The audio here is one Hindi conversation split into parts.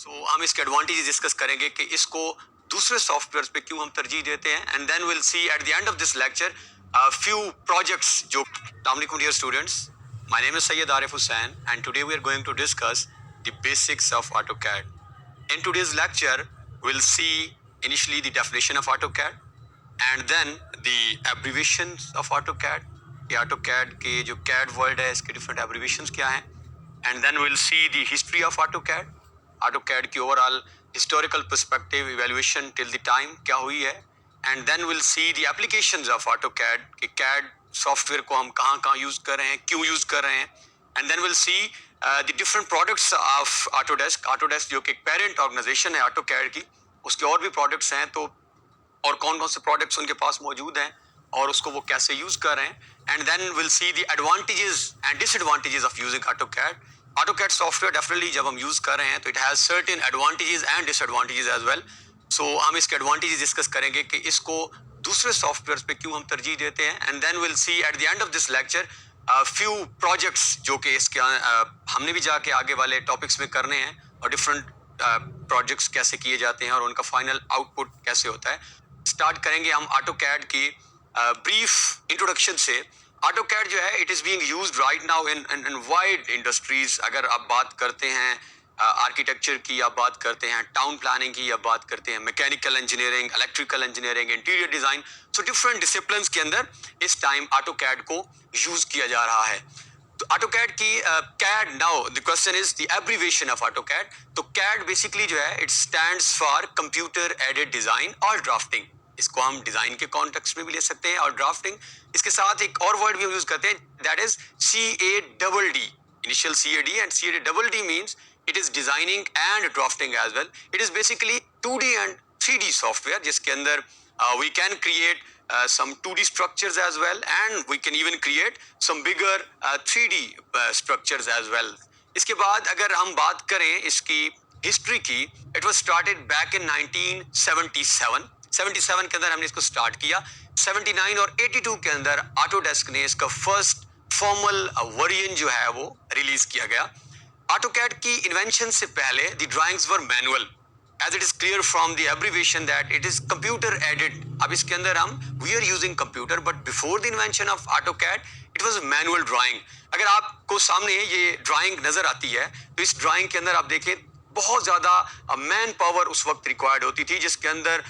सो हम इसके एडवांटेजेस डिस्कस करेंगे कि इसको दूसरे सॉफ्टवेयर पे क्यों हम तरजीह देते हैं, and then will see at the end of this lecture few projects जो dear students, my name is Syed Arif Hussain and today we are going to discuss the basics of AutoCAD. In today's lecture we'll see initially the definition of AutoCAD and then the abbreviations of AutoCAD. कि AutoCAD के जो CAD वर्ड है इसके डिफरेंट एब्रीविएशंस क्या हैं, and then will see the history of AutoCAD की overall historical perspective evaluation till the time क्या हुई है, and then will see the applications of AutoCAD कि CAD सॉफ्टवेयर को हम कहाँ यूज कर रहे हैं, क्यों यूज कर रहे हैं, and then will see the different products of Autodesk जो कि एक पेरेंट ऑर्गेनाइजेशन है AutoCAD की, उसके और भी प्रोडक्ट्स हैं, तो और कौन कौन से प्रोडक्ट्स उनके पास मौजूद हैं और उसको वो कैसे यूज कर रहे हैं, and then will see the advantages and disadvantages of using AutoCAD software. Definitely जब हम यूज कर रहे हैं तो it has certain advantages and disadvantages as well. So हम इसके एडवांटेजेस डिस्कस करेंगे कि इसको दूसरे सॉफ्टवेयर पे क्यों हम तरजीह देते हैं, and then will see at the end of this lecture few projects जो कि इसके हमने भी जाके आगे वाले टॉपिक्स में करने हैं और डिफरेंट प्रोजेक्ट्स कैसे किए जाते हैं और उनका फाइनल आउटपुट कैसे होता है. स्टार्ट करेंगे हम AutoCAD की ब्रीफ इंट्रोडक्शन से. AutoCAD जो है it is being used right now in wide industries. अगर आप बात करते हैं आर्किटेक्चर की, आप बात करते हैं टाउन प्लानिंग की, आप बात करते हैं mechanical engineering, electrical engineering, interior design, so different disciplines के अंदर इस टाइम AutoCAD को यूज किया जा रहा है. तो AutoCAD की CAD now the question is the abbreviation of AutoCAD. तो CAD बेसिकली जो है it stands for computer aided design और ड्राफ्टिंग. इसको हम डिजाइन के कॉन्टेक्स्ट में भी ले सकते हैं और ड्राफ्टिंग. इसके साथ एक और वर्ड भी हम यूज करते हैं, that is CADD, initial CAD, and CADD means it is designing and drafting as well. It is basically 2D and 3D software जिसके अंदर we can create some 2D structures as well, and we can even create some bigger 3D structures as well. इसके बाद अगर हम बात करें इसकी हिस्ट्री की, it was started back in 1977. 77 के अंदर हमने इसको स्टार्ट किया. 79 और 82 के अंदर Autodesk ने इसका फर्स्ट फॉर्मल वर्जन जो है वो रिलीज किया गया. AutoCAD की इन्वेंशन से पहले the drawings were manual, as it is clear from the abbreviation that it is computer aided. अब इसके अंदर हम we are using computer, but before the invention of AutoCAD it was manual drawing. अगर आपको सामने ये ड्राइंग नजर आती है तो इस ड्राइंग के अंदर आप देखें बहुत ज्यादा मैन पावर उस वक्त रिक्वायर्ड होती थी, जिसके अंदर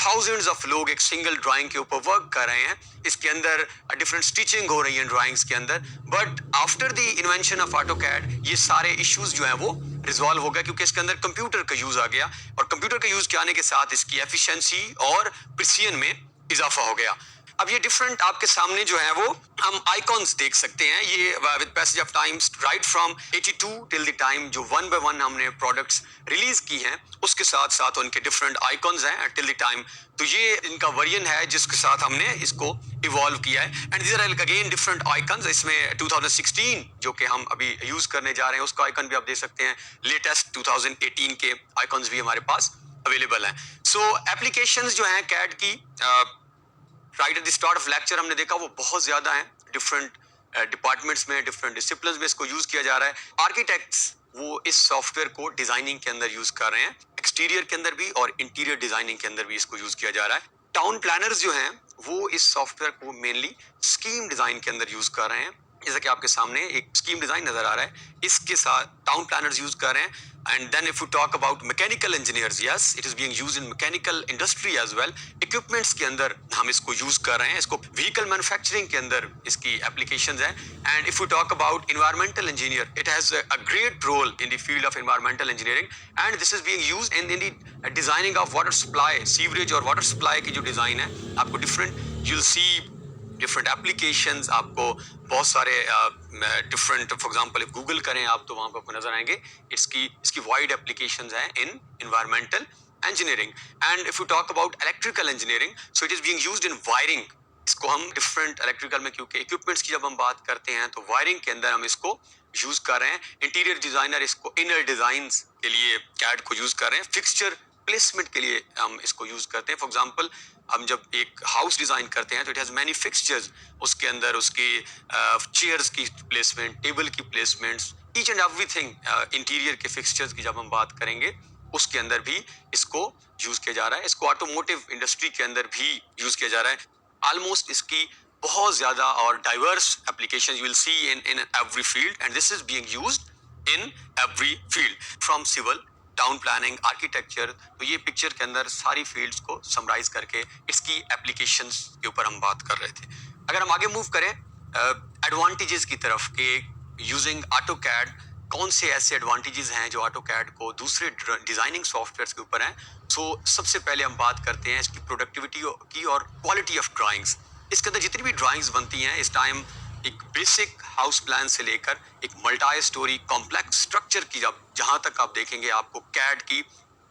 थाउजेंड्स ऑफ लोग एक सिंगल ड्राइंग के ऊपर वर्क कर रहे हैं. इसके अंदर डिफरेंट स्टिचिंग हो रही है ड्राइंग्स के अंदर. But after the invention of AutoCAD ये सारे इश्यूज जो हैं वो रिजॉल्व हो गया, क्योंकि इसके अंदर कंप्यूटर का यूज आ गया और कंप्यूटर का यूज के आने के साथ इसकी एफिशिएंसी और प्रिसीजन में इजाफा हो गया. अब ये डिफरेंट आपके सामने जो है वो हम आइकॉन्स देख सकते हैं. ये with passage of times right from 82 till the time जो वन बाय वन हमने प्रोडक्ट्स रिलीज की हैं उसके साथ साथ उनके डिफरेंट आइकॉन्स हैं टिल द टाइम. तो ये इनका वर्जन है जिसके साथ हमने इसको इवॉल्व किया है. And these are again different icons. इसमें 2016 जो कि हम अभी यूज करने जा रहे हैं उसका आइकॉन भी आप देख सकते हैं. लेटेस्ट 2018 के आइकॉन्स भी हमारे पास अवेलेबल हैं. सो एप्लीकेशंस जो हैं CAD की right at the start of lecture हमने देखा वो बहुत ज्यादा हैं. डिफरेंट डिपार्टमेंट्स में, डिफरेंट डिसिप्लिन्स में इसको यूज किया जा रहा है. आर्किटेक्ट्स वो इस सॉफ्टवेयर को डिजाइनिंग के अंदर यूज कर रहे हैं, एक्सटीरियर के अंदर भी और इंटीरियर डिजाइनिंग के अंदर भी इसको यूज किया जा रहा है. टाउन प्लानर्स जो हैं वो इस सॉफ्टवेयर को मेनली स्कीम डिजाइन के अंदर यूज कर रहे हैं. जैसा कि आपके सामने एक स्कीम डिजाइन नजर आ रहा है, इसके साथ टाउन प्लानर्स यूज कर रहे हैं. And then if you talk about mechanical engineers, yes it is being used in mechanical industry as well. Equipments के अंदर हम इसको यूज कर रहे हैं. इसको व्हीकल मैन्युफैक्चरिंग के अंदर इसकी एप्लीकेशंस हैं. And if you talk about environmental engineer, it has a great role in the field of environmental engineering, and this is being used in the designing of water supply, sewerage और वाटर सप्लाई की जो डिजाइन है. आपको different you will see different applications, आपको बहुत सारे डिफरेंट फॉर एग्जांपल गूगल करें आप तो वहां पर आपको नजर आएंगे इसकी वाइड एप्लीकेशंस हैं in environmental engineering. And if you talk about electrical engineering, so it is being used in wiring. इसको हम डिफरेंट इलेक्ट्रिकल में, क्योंकि इक्विपमेंट्स की जब हम बात करते हैं तो वायरिंग के अंदर हम इसको यूज कर रहे हैं. इंटीरियर डिजाइनर इसको इनर डिजाइंस के लिए CAD को यूज कर रहे हैं. फिक्सचर प्लेसमेंट के लिए हम इसको यूज करते हैं. फॉर एग्जांपल हम जब एक हाउस डिजाइन करते हैं तो इट हैज मैनी फिक्सचर्स. उसके अंदर उसकी चेयर्स की प्लेसमेंट, टेबल की placements, each and everything interior के फिक्सचर्स की जब हम बात करेंगे उसके अंदर भी इसको यूज किया जा रहा है। इसको ऑटोमोटिव इंडस्ट्री के अंदर भी यूज किया जा रहा है। ऑलमोस्ट इसकी बहुत ज्यादा और diverse application you will see in every field and this is being used in every field from civil town planning architecture. तो ये पिक्चर के अंदर सारी फील्ड्स को समराइज करके इसकी एप्लीकेशंस के ऊपर हम बात कर रहे थे। अगर हम आगे मूव करें एडवांटेजेस की तरफ के यूजिंग ऑटोकैड, कौन से ऐसे एडवांटेजेस हैं जो ऑटोकैड को दूसरे डिजाइनिंग सॉफ्टवेयर्स के ऊपर हैं। सो सबसे पहले हम बात करते हैं इसकी प्रोडक्टिविटी की और क्वालिटी ऑफ ड्राइंग्स। इसके अंदर जितनी भी ड्राइंग्स बनती हैं इस टाइम एक बेसिक हाउस प्लान से लेकर एक मल्टी स्टोरी कॉम्प्लेक्स स्ट्रक्चर की जहां तक आप देखेंगे आपको कैड की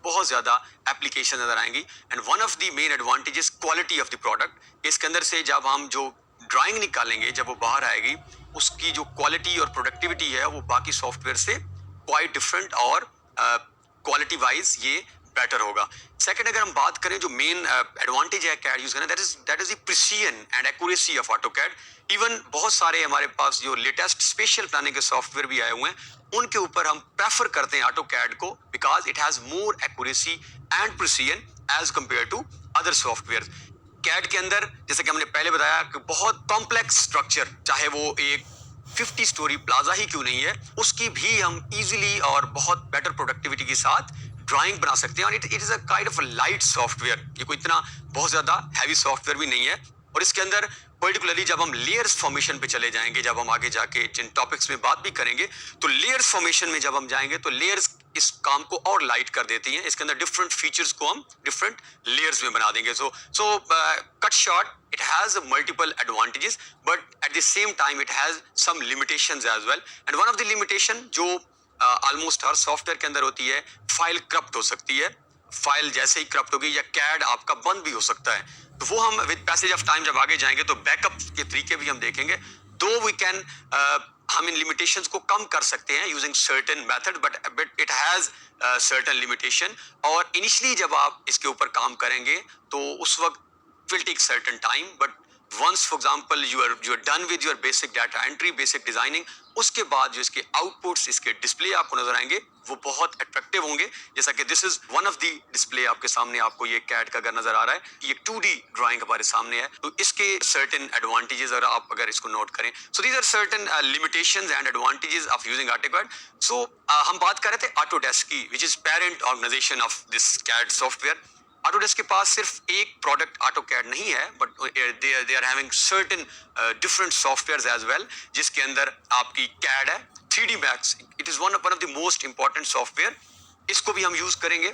बहुत ज्यादा एप्लीकेशन नजर आएंगी। And one of the main advantages quality of the product. इसके अंदर से जब हम जो ड्राइंग निकालेंगे जब वो बाहर आएगी उसकी जो क्वालिटी और प्रोडक्टिविटी है वो बाकी सॉफ्टवेयर से क्वाइट डिफरेंट और क्वालिटी वाइज ये बेटर होगा। सेकंड अगर हम बात करें जो मेन एडवांटेज है कैड यूज करना that is the precision and accuracy of AutoCAD. Even बहुत सारे हमारे पास जो लेटेस्ट स्पेशल प्लानिंग के सॉफ्टवेयर भी आए हुए हैं उनके ऊपर हम प्रेफर करते हैं ऑटोकैड को because it has more accuracy and precision as compare to other software. CAD के अंदर जैसे कि हमने पहले बताया कि बहुत कॉम्प्लेक्स स्ट्रक्चर चाहे वो एक 50 स्टोरी प्लाजा ही क्यों नहीं है उसकी भी हम इजीली और बहुत बेटर प्रोडक्टिविटी के साथ ड्राइंग बना सकते हैं। और it is a kind of a light software, ये कोई इतना बहुत ज्यादा हैवी सॉफ्टवेयर भी नहीं है। और इसके अंदर पर्टिकुलरली जब हम लेयर्स फॉर्मेशन पे चले जाएंगे, जब हम आगे जाके जिन टॉपिक्स में बात भी करेंगे तो लेयर्स फॉर्मेशन में जब हम जाएंगे तो लेयर्स इस काम को और लाइट कर देती हैं। इसके अंदर डिफरेंट फीचर्स को हम डिफरेंट लेयर्स में बना देंगे। So cut short it has multiple advantages but at the same time it has some limitations as well. And one of the limitation जो ऑलमोस्ट हर सॉफ्टवेयर के अंदर होती है, फाइल करप्ट हो सकती है। फाइल जैसे ही करप्ट होगी या कैड आपका बंद भी हो सकता है। तो वो हम विद पैसेज ऑफ टाइम जब आगे जाएंगे तो बैकअप के तरीके भी हम देखेंगे। दो वी कैन हम इन लिमिटेशंस को कम कर सकते हैं using certain method but it has certain limitation. और इनिशियली जब आप इसके ऊपर काम करेंगे तो उस वक्त will take certain time but once for example you are done with your basic data entry basic designing उसके बाद जो इसके आउटपुट्स इसके डिस्प्ले आपको नजर आएंगे वो बहुत अट्रैक्टिव होंगे। जैसा कि this is one of the display आपके सामने आपको ये कैड का अगर नजर आ रहा है, ये 2D ड्राइंग हमारे सामने है तो इसके सर्टेन एडवांटेजेस अगर आप इसको नोट करें। So these are certain limitations and advantages of using AutoCAD. So हम बात कर रहे थे ऑटोडेस्क की which is parent organization of this CAD software. Autodesk के पास सिर्फ एक प्रोडक्ट ऑटोकैड नहीं है but they are having certain different softwares as well जिसके अंदर आपकी कैड है 3D Max। It is one of the most important software, इसको भी हम यूज करेंगे।